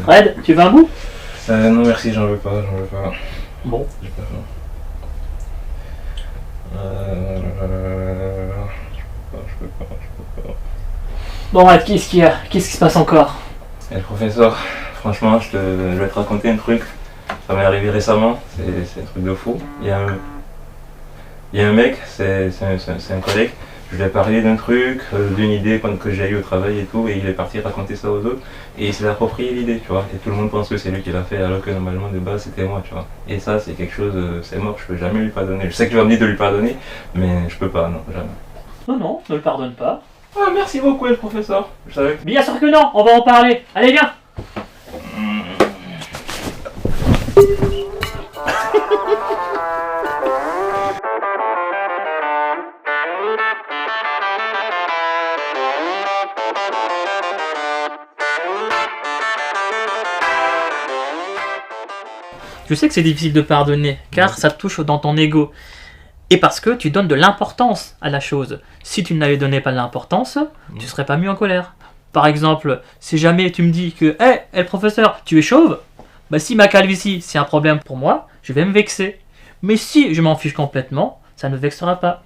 Red, tu veux un bout? Non merci, j'en veux pas. Bon. J'ai pas faim. Je peux pas. Bon Red, qu'est-ce qu'il y a? Qu'est-ce qui se passe encore? Et le professeur, franchement, je vais te raconter un truc. Ça m'est arrivé récemment, c'est un truc de fou. Il y a un mec, c'est un collègue. Je lui ai parlé d'un truc, d'une idée que j'ai eue au travail et tout, et il est parti raconter ça aux autres, et il s'est approprié l'idée, tu vois. Et tout le monde pense que c'est lui qui l'a fait, alors que normalement de base c'était moi, tu vois. Et ça, c'est quelque chose, c'est mort, je peux jamais lui pardonner. Je sais que tu vas me dire de lui pardonner, mais je peux pas, non, jamais. Non, ne le pardonne pas. Ah, merci beaucoup, le professeur. Je savais que... Bien sûr que non, on va en parler. Allez, viens. Je sais que c'est difficile de pardonner, car ça te touche dans ton ego. Et parce que tu donnes de l'importance à la chose. Si tu n'avais donné pas de l'importance, tu serais pas mis en colère. Par exemple, si jamais tu me dis que « Hé, le professeur, tu es chauve », bah si ma calvitie c'est un problème pour moi, je vais me vexer. Mais si je m'en fiche complètement, ça ne vexera pas.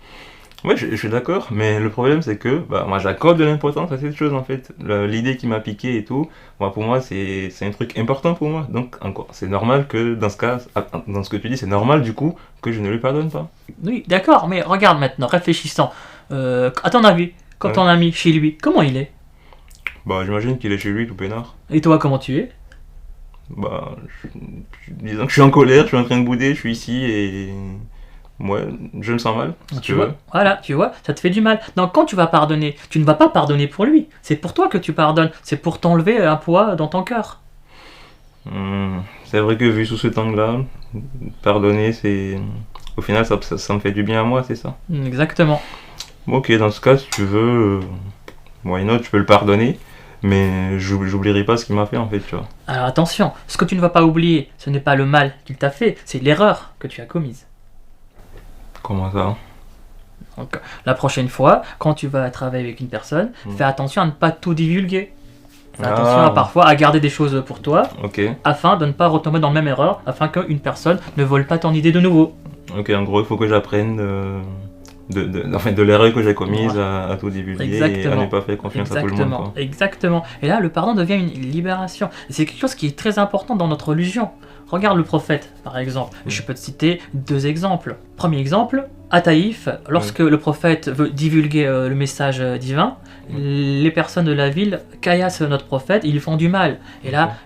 Ouais, je suis d'accord, mais le problème c'est que moi j'accorde de l'importance à cette chose en fait. L'idée qui m'a piqué et tout, pour moi c'est un truc important pour moi. Donc encore, c'est normal que dans ce cas, dans ce que tu dis, c'est normal du coup que je ne lui pardonne pas. Oui, d'accord, mais regarde maintenant, réfléchissant. À ton avis, quand ton ami chez lui, comment il est? J'imagine qu'il est chez lui tout peinard. Et toi, comment tu es? Disons que je suis en colère, je suis en train de bouder, je suis ici et... Moi, je me sens mal, si tu veux. Voilà, tu vois, ça te fait du mal. Donc quand tu vas pardonner, tu ne vas pas pardonner pour lui. C'est pour toi que tu pardonnes. C'est pour t'enlever un poids dans ton cœur. C'est vrai que vu sous cet angle-là, pardonner, c'est... Au final, ça me fait du bien à moi, c'est ça? Exactement. Ok, dans ce cas, si tu veux... why not, je peux le pardonner. Mais j'oublierai pas ce qu'il m'a fait, en fait, tu vois. Alors attention, ce que tu ne vas pas oublier, ce n'est pas le mal qu'il t'a fait, c'est l'erreur que tu as commise. Comment ça? Donc, la prochaine fois, quand tu vas travailler avec une personne, fais attention à ne pas tout divulguer. Fais attention parfois à garder des choses pour toi, afin de ne pas retomber dans la même erreur, afin qu'une personne ne vole pas ton idée de nouveau. Ok, en gros, il faut que j'apprenne de l'erreur que j'ai commise à tout divulguer et à ne pas faire confiance à tout le monde. Quoi. Exactement. Et là, le pardon devient une libération. Et c'est quelque chose qui est très important dans notre religion. Regarde le prophète, par exemple. Je peux te citer 2 exemples. Premier exemple, à Taïf, lorsque le prophète veut divulguer le message divin, les personnes de la ville caillassent notre prophète, ils lui font du mal. Et là,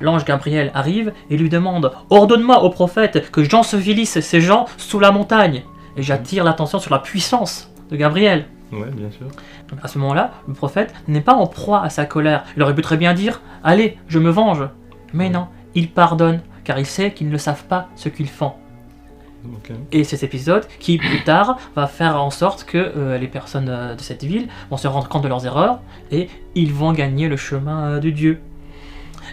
l'ange Gabriel arrive et lui demande « Ordonne-moi au prophète que j'ensevelisse ces gens sous la montagne ». Et j'attire l'attention sur la puissance de Gabriel. Ouais, bien sûr. Donc à ce moment-là, le prophète n'est pas en proie à sa colère. Il aurait pu très bien dire « Allez, je me venge ». Mais non, il pardonne, car il sait qu'ils ne savent pas ce qu'ils font. Et c'est cet épisode qui, plus tard, va faire en sorte que les personnes de cette ville vont se rendre compte de leurs erreurs et ils vont gagner le chemin de Dieu.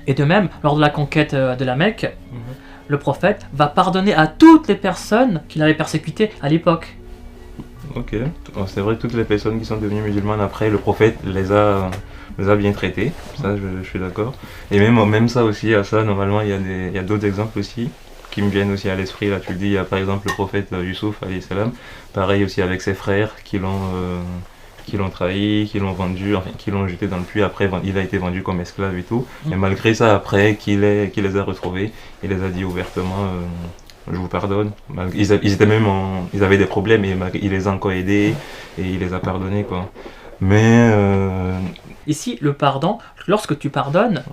Et de même, lors de la conquête de la Mecque, le prophète va pardonner à toutes les personnes qu'il avait persécutées à l'époque. Ok, c'est vrai que toutes les personnes qui sont devenues musulmanes après, le prophète les a bien traitées, ça je suis d'accord. Et même ça aussi, à ça, normalement il y a d'autres exemples aussi qui me viennent aussi à l'esprit. Là tu le dis, il y a par exemple le prophète Youssouf, alayhi salam, pareil aussi avec ses frères qui l'ont trahi, qui l'ont vendu, enfin qui l'ont jeté dans le puits, après il a été vendu comme esclave et tout. Et malgré ça, après qu'il les a retrouvés, il les a dit ouvertement je vous pardonne. Ils avaient des problèmes et il les a encore aidés et il les a pardonnés quoi. Mais ici le pardon, lorsque tu pardonnes,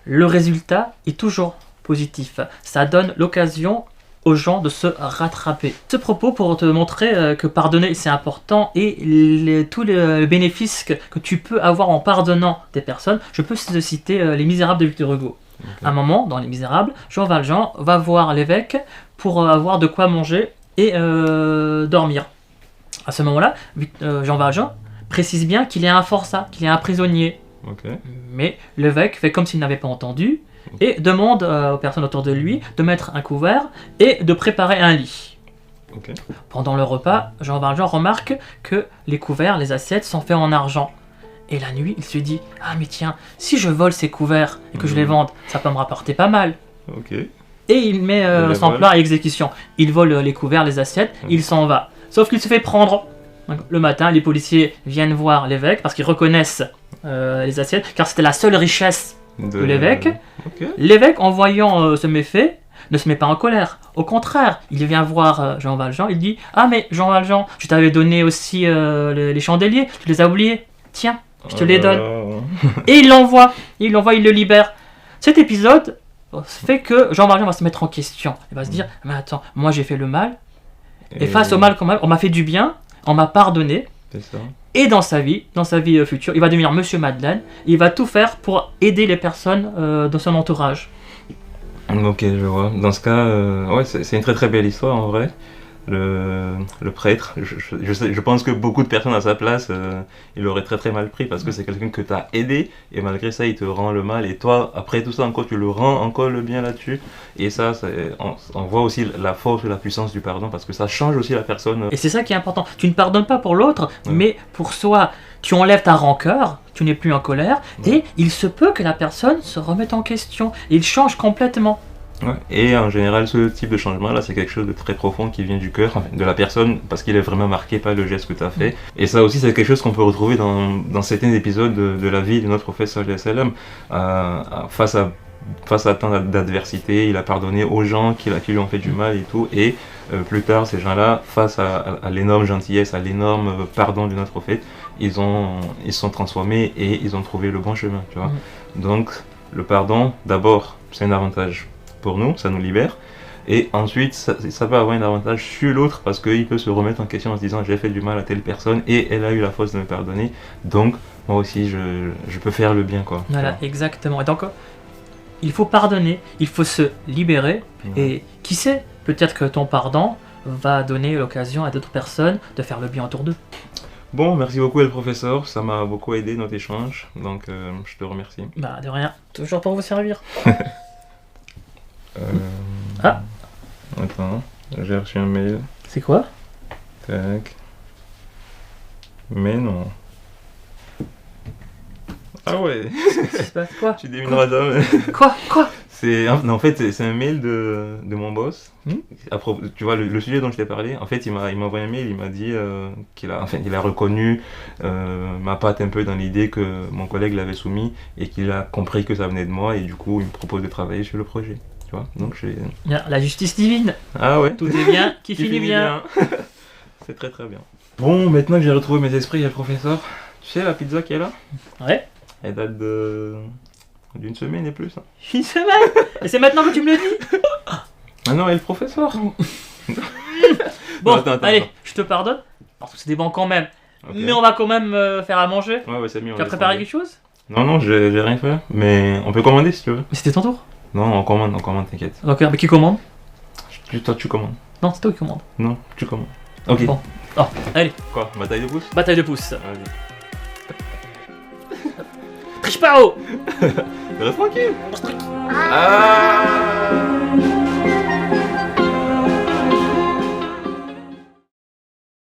le résultat est toujours positif. Ça donne l'occasion aux gens de se rattraper. Ce propos pour te montrer que pardonner c'est important et tous les bénéfices que tu peux avoir en pardonnant des personnes, je peux te citer Les Misérables de Victor Hugo. À un moment, dans Les Misérables, Jean Valjean va voir l'évêque pour avoir de quoi manger et dormir. À ce moment-là, Jean Valjean précise bien qu'il est un forçat, qu'il est un prisonnier. Mais l'évêque fait comme s'il n'avait pas entendu et demande aux personnes autour de lui de mettre un couvert et de préparer un lit. Pendant le repas, Jean Valjean remarque que les couverts, les assiettes sont faits en argent. Et la nuit, il se dit, ah mais tiens, si je vole ces couverts et que je les vende, ça peut me rapporter pas mal. Ok. Et il met son vole. plan à exécution. Il vole les couverts, les assiettes, il s'en va. Sauf qu'il se fait prendre. Donc, le matin, les policiers viennent voir l'évêque parce qu'ils reconnaissent les assiettes, car c'était la seule richesse de l'évêque. Ok. L'évêque, en voyant ce méfait, ne se met pas en colère. Au contraire, il vient voir Jean Valjean, il dit « Ah mais Jean Valjean, je t'avais donné aussi les chandeliers, tu les as oubliés. Tiens, je te les donne. » Et il l'envoie, il le libère. Cet épisode fait que Jean Valjean va se mettre en question. Il va se dire « Mais attends, moi j'ai fait le mal, et face au mal qu'on on m'a fait du bien, on m'a pardonné. » C'est ça. Et dans sa vie future, il va devenir Monsieur Madeleine. Il va tout faire pour aider les personnes dans son entourage. Ok, je vois. Dans ce cas, ouais, c'est une très très belle histoire en vrai. Le prêtre, je pense que beaucoup de personnes à sa place, il l'aurait très très mal pris parce que c'est quelqu'un que tu as aidé et malgré ça il te rend le mal et toi, après tout ça encore, tu le rends encore le bien là-dessus. Et ça, on voit aussi la force et la puissance du pardon parce que ça change aussi la personne. Et c'est ça qui est important. Tu ne pardonnes pas pour l'autre, mais pour soi. Tu enlèves ta rancœur, tu n'es plus en colère, et il se peut que la personne se remette en question. Il change complètement. Ouais. Et en général, ce type de changement-là, c'est quelque chose de très profond qui vient du cœur de la personne parce qu'il est vraiment marqué par le geste que tu as fait. Et ça aussi, c'est quelque chose qu'on peut retrouver dans certains épisodes de la vie de notre prophète sallallahu alayhi wa sallam. Face à tant d'adversité, il a pardonné aux gens qui lui ont fait du mal et tout. Et plus tard, ces gens-là, face à l'énorme gentillesse, à l'énorme pardon de notre prophète, ils sont transformés et ils ont trouvé le bon chemin. Tu vois. Donc, le pardon, d'abord, c'est un avantage pour nous, ça nous libère. Et ensuite, ça peut avoir un avantage sur l'autre parce qu'il peut se remettre en question en se disant j'ai fait du mal à telle personne et elle a eu la force de me pardonner. Donc, moi aussi, je peux faire le bien. Quoi. Voilà, exactement. Et donc, il faut pardonner, il faut se libérer. Et qui sait, peut-être que ton pardon va donner l'occasion à d'autres personnes de faire le bien autour d'eux. Bon, merci beaucoup le professeur, ça m'a beaucoup aidé notre échange, donc je te remercie. Bah de rien, toujours pour vous servir. Ah. Attends, j'ai reçu un mail. C'est quoi? Tac. Mais non. Ah ouais. Ça se passe quoi? Tu devineras jamais. Quoi? En fait, c'est un mail de mon boss. Tu vois, le sujet dont je t'ai parlé, en fait, il m'a envoyé un mail, il m'a dit qu'il a reconnu ma patte un peu dans l'idée que mon collègue l'avait soumis et qu'il a compris que ça venait de moi et du coup, il me propose de travailler sur le projet. Tu vois, donc la justice divine. Ah ouais. Tout est bien qui finit bien. C'est très très bien. Bon, maintenant que j'ai retrouvé mes esprits, il y a le professeur. Tu sais la pizza qui est là? Ouais. Elle date d'une semaine et plus. Hein. Une semaine? Et c'est maintenant que tu me le dis? Ah non, et le professeur. Bon, attends, allez, je te pardonne. Parce que c'est des bons quand même. Okay. Mais on va quand même faire à manger. Ouais, c'est mieux. Tu as préparé quelque chose? Non, j'ai rien fait. Mais on peut commander si tu veux. Mais c'était ton tour? Non, on commande, t'inquiète. Ok, mais qui commande? Toi, tu commandes. Non, c'est toi qui commande. Non, tu commandes. Ok. Bon. Oh, allez. Quoi? Bataille de pouces? Bataille de pouces. Vas-y. Triche pas, oh. Reste tranquille. Ah.